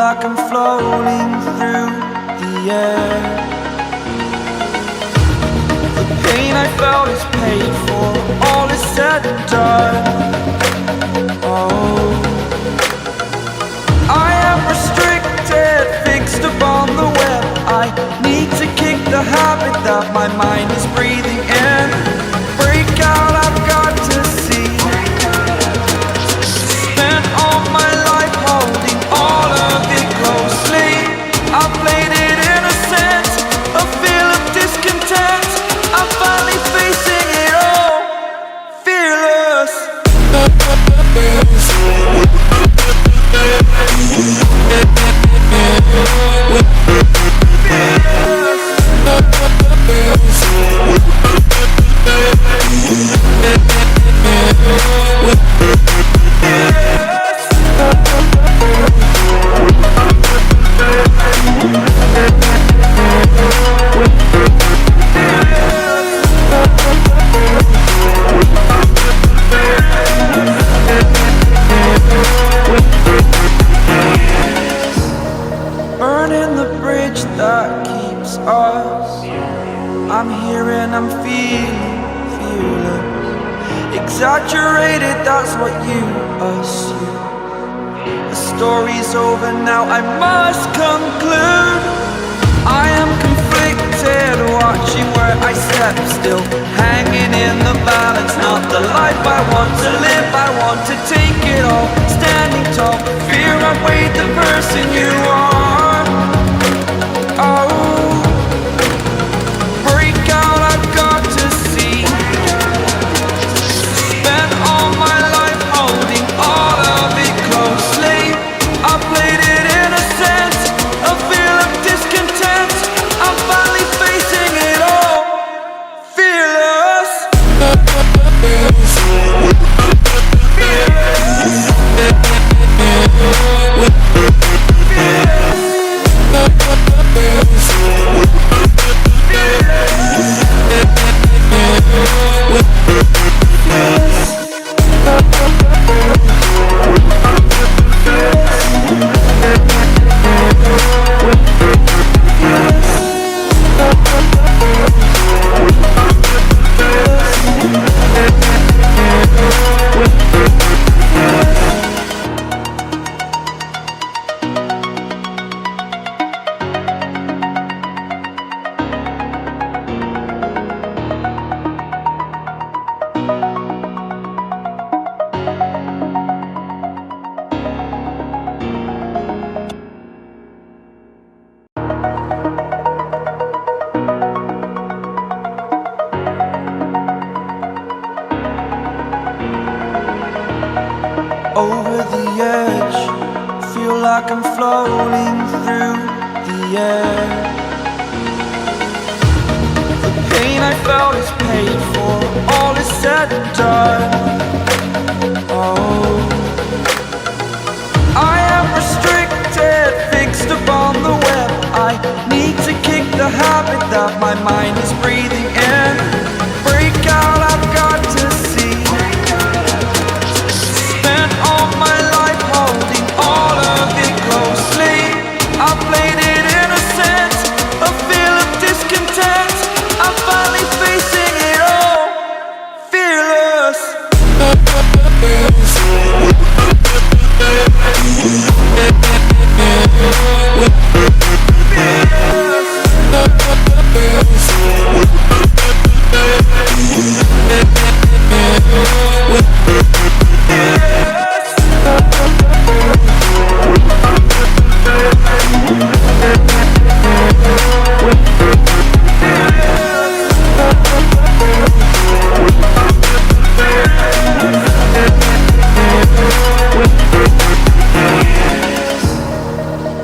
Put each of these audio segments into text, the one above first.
like I'm floating through the air. The pain I felt is paid for, all is said and done. Oh, I am restricted, fixed upon the web. I need to kick the habit that my mind is breathing in. Break out, I've got to see. Spent all my life holding all of it closely. I played it innocent, a feel of discontent. I'm finally facing it all, fearless. Burning the bridge that keeps us. I'm here and I'm feeling fearless. Exaggerated, that's what you assume. The story's over now, I must conclude. I am conflicted, watching where I step still, hanging in the balance. Not the life I want to live, I want to take it all. Standing tall, fear I've weighed the person you are. Oh, break out, I've got to see. Spent all my life holding all of it closely. I played it innocent, a feel of discontent. I'm finally facing it all, fearless. Over the edge, feel like I'm floating through the air. The pain I felt is paid for, all is said and done. Oh, I am restricted, fixed upon the web. I need to kick the habit that my mind is breathing in. Break out, I've got to see. Spent all my life holding all of it closely. I played it innocent, a feel of discontent. I'm finally facing it all, fearless.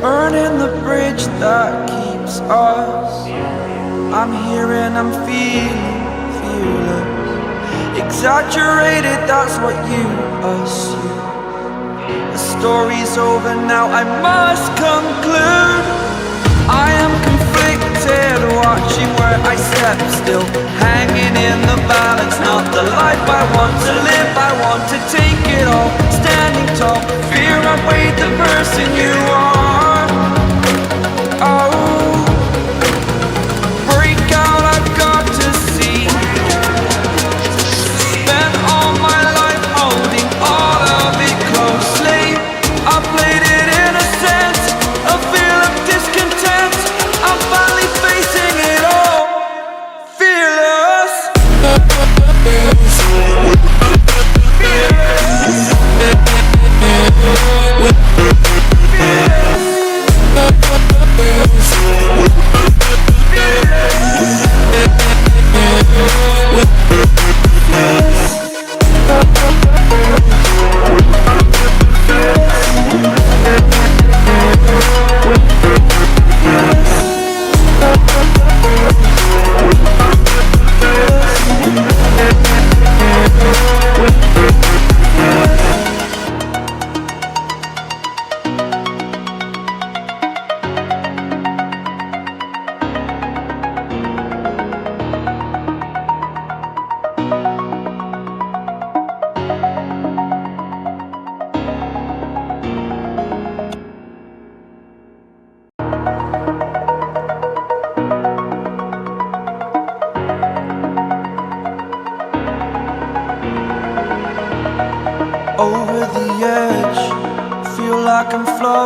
Burning the bridge that keeps us. I'm here and I'm feeling fearless. Exaggerated, that's what you assume. The story's over now, I must conclude. I am conflicted, watching where I step still, hanging in the balance. Not the life I want to live, I want to take it all. Standing tall, fear I've weighed the person you are.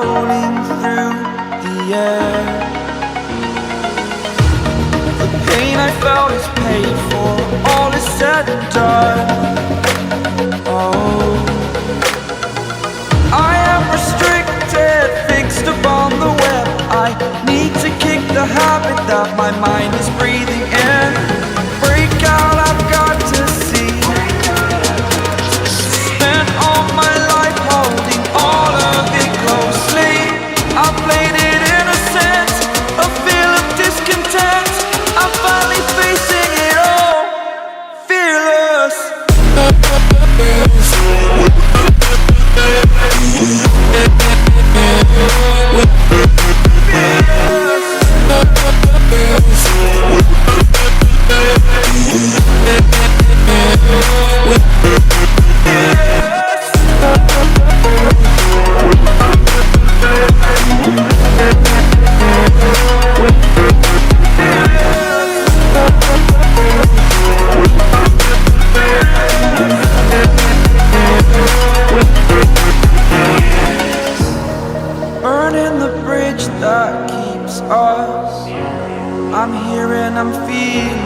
rolling through the air. The pain I felt is paid for, all is said and done. Oh, I am restricted, fixed upon the web. I need to kick the habit that my mind is breathing in. Break out, I've got to see. Spent all my life holding all of it closely. I played it innocent, a feel of discontent. I'm finally facing it all, fearless. Burning the bridge that keeps us. I'm here and I'm feeling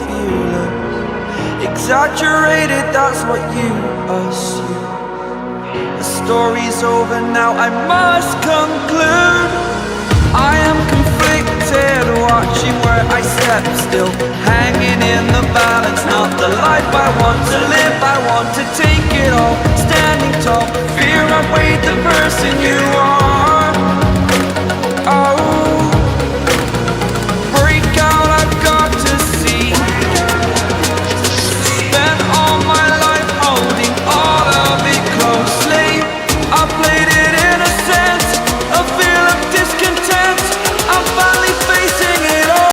fearless. Exaggerated, that's what you assume. The story's over now, I must conclude. I am conflicted, watching where I step still, hanging in the balance. Not the life I want to live, I want to take it all. Standing tall, fear I weighed the person you are.